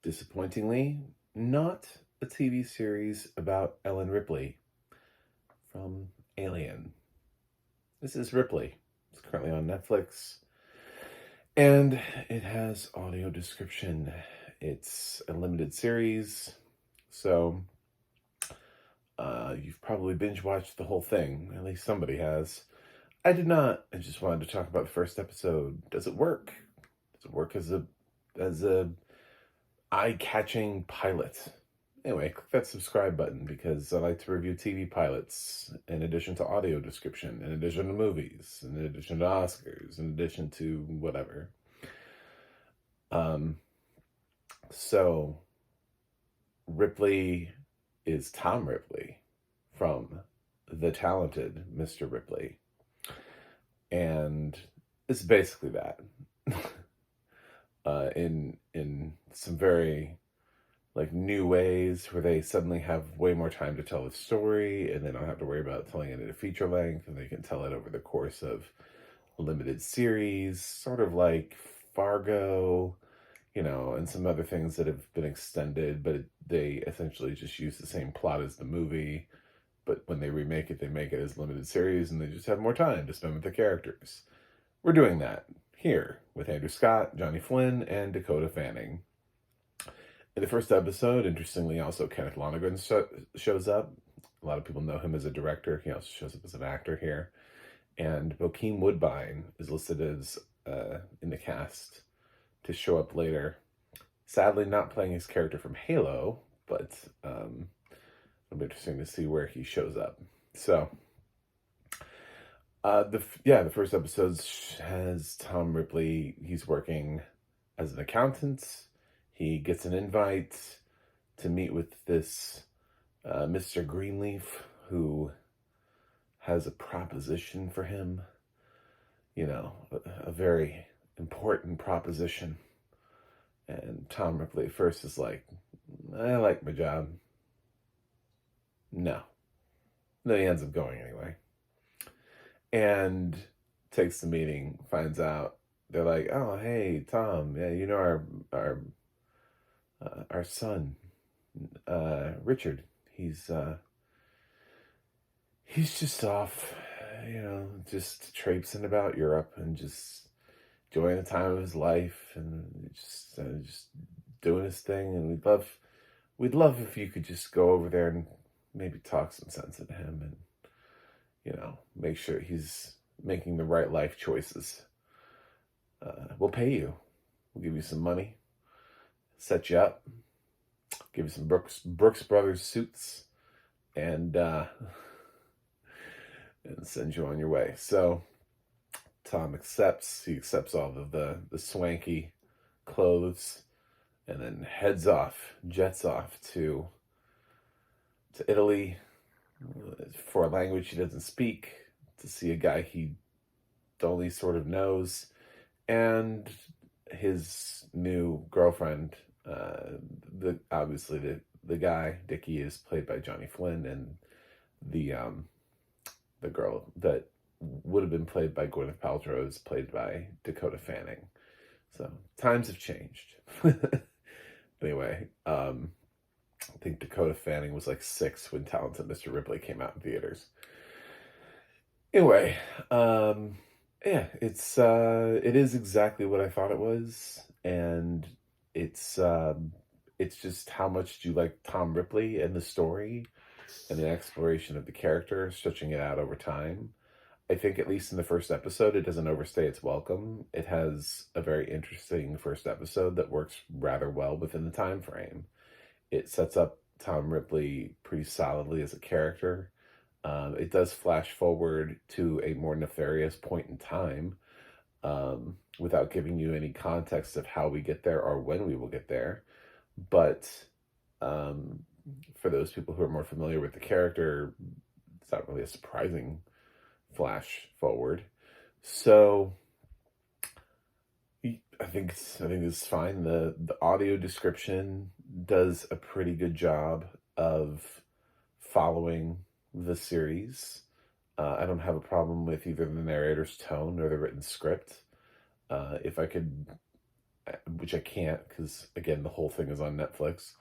disappointingly, not a TV series about Ellen Ripley from Alien. This is Ripley. It's currently on Netflix, and it has audio description. It's a limited series, so you've probably binge watched the whole thing. At least somebody has. I did not. I just wanted to talk about the first episode. Does it work? Does it work as a eye-catching pilot? Anyway, click that subscribe button because I like to review TV pilots in addition to audio description, in addition to movies, in addition to Oscars, in addition to whatever. So Ripley is Tom Ripley from The Talented Mr. Ripley. And it's basically that. In some very new ways where they suddenly have way more time to tell the story and they don't have to worry about telling it at a feature length, and they can tell it over the course of a limited series, sort of like Fargo, and some other things that have been extended, but they essentially just use the same plot as the movie. But when they remake it, they make it as limited series, and they just have more time to spend with the characters. We're doing that here with Andrew Scott, Johnny Flynn, and Dakota Fanning. In the first episode, interestingly, also Kenneth Lonergan shows up. A lot of people know him as a director. He also shows up as an actor here. And Bokeem Woodbine is listed as in the cast to show up later. Sadly, not playing his character from Halo, but it'll be interesting to see where he shows up. So, the first episode has Tom Ripley. He's working as an accountant. He gets an invite to meet with this Mr. Greenleaf, who has a proposition for him. A very important proposition. And Tom Ripley at first is like, I like my job. No. Then he ends up going anyway. And takes the meeting, finds out. They're like, oh, hey, Tom, yeah, our son, Richard, he's just off, just traipsing about Europe and just enjoying the time of his life and just doing his thing. And we'd love if you could just go over there and maybe talk some sense into him and, make sure he's making the right life choices. We'll pay you. We'll give you some money, set you up, give you some Brooks Brothers suits, and send you on your way. So Tom accepts. He accepts all of the swanky clothes, and then jets off to Italy for a language he doesn't speak, to see a guy he only sort of knows, and his new girlfriend. Obviously the guy Dickie is played by Johnny Flynn, and the girl that would have been played by Gwyneth Paltrow is played by Dakota Fanning. So times have changed. Anyway, I think Dakota Fanning was like 6 when Talented Mr. Ripley came out in theaters. Anyway, it is exactly what I thought it was, and it's just how much do you like Tom Ripley and the story and the exploration of the character, stretching it out over time. I think at least in the first episode, it doesn't overstay its welcome. It has a very interesting first episode that works rather well within the time frame. It sets up Tom Ripley pretty solidly as a character. It does flash forward to a more nefarious point in time without giving you any context of how we get there or when we will get there. But for those people who are more familiar with the character, it's not really a surprising flash forward. So I think it's fine. The audio description does a pretty good job of following the series. I don't have a problem with either the narrator's tone or the written script. If I could which I can't because, again, the whole thing is on Netflix.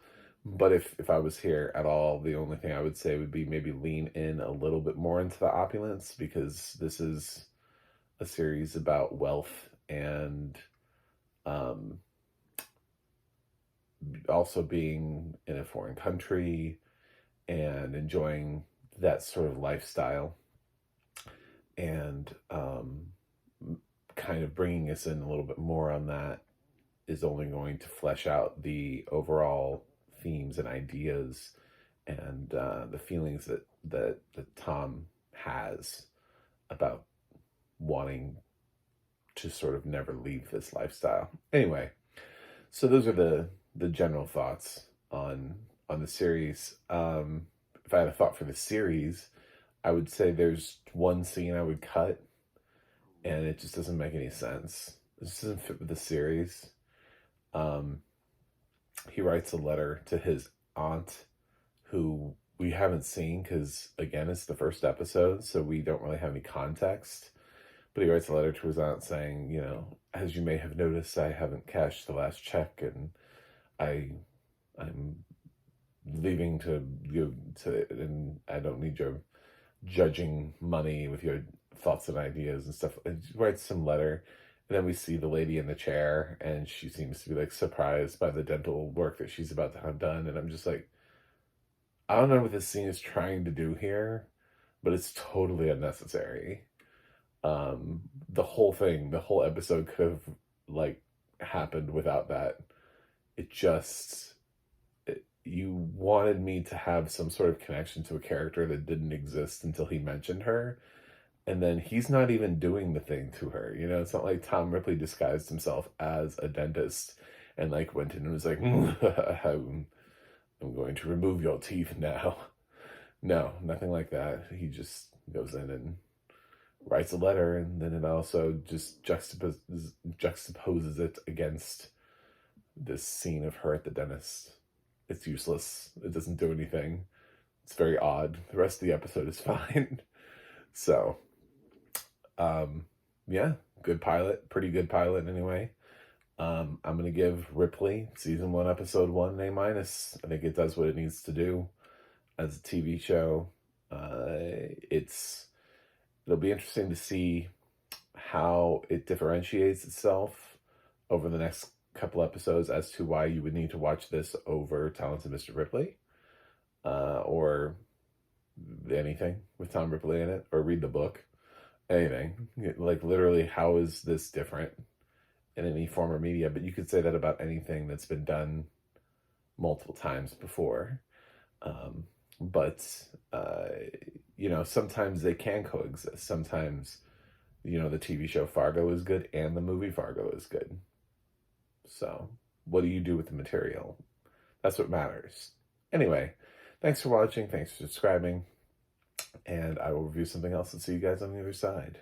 But if I was here at all, the only thing I would say would be maybe lean in a little bit more into the opulence, because this is a series about wealth and um, also being in a foreign country and enjoying that sort of lifestyle, and kind of bringing us in a little bit more on that is only going to flesh out the overall themes and ideas and the feelings that Tom has about wanting to sort of never leave this lifestyle. Anyway, so those are the general thoughts on the series. If I had a thought for the series, I would say there's one scene I would cut, and it just doesn't make any sense. It just doesn't fit with the series. Um, he writes a letter to his aunt, who we haven't seen because, again, it's the first episode, so we don't really have any context. But he writes a letter to his aunt saying, you know, as you may have noticed, I haven't cashed the last check, and I'm leaving to go to, and I don't need your judging money with your thoughts and ideas and stuff. And he writes some letter, and then we see the lady in the chair, and she seems to be like surprised by the dental work that she's about to have done. And I'm just like, I don't know what this scene is trying to do here, but it's totally unnecessary. The whole thing, the whole episode could have like happened without that. It just, you wanted me to have some sort of connection to a character that didn't exist until he mentioned her. And then he's not even doing the thing to her. You know, it's not like Tom Ripley disguised himself as a dentist and like went in and was like, I'm going to remove your teeth now. No, nothing like that. He just goes in and writes a letter, and then it also just juxtaposes it against this scene of her at the dentist. It's useless. It doesn't do anything. It's very odd. The rest of the episode is fine. So, yeah, good pilot. Pretty good pilot anyway. I'm going to give Ripley season 1, episode 1 an A-. I think it does what it needs to do as a TV show. It'll be interesting to see how it differentiates itself over the next couple episodes as to why you would need to watch this over Talented Mr. Ripley, or anything with Tom Ripley in it, or read the book. Anything. Like, literally, how is this different in any form or media? But you could say that about anything that's been done multiple times before. But you know, sometimes they can coexist. Sometimes, you know, the TV show Fargo is good and the movie Fargo is good. So, what do you do with the material? That's what matters. Anyway, thanks for watching. Thanks for subscribing. And I will review something else and see you guys on the other side.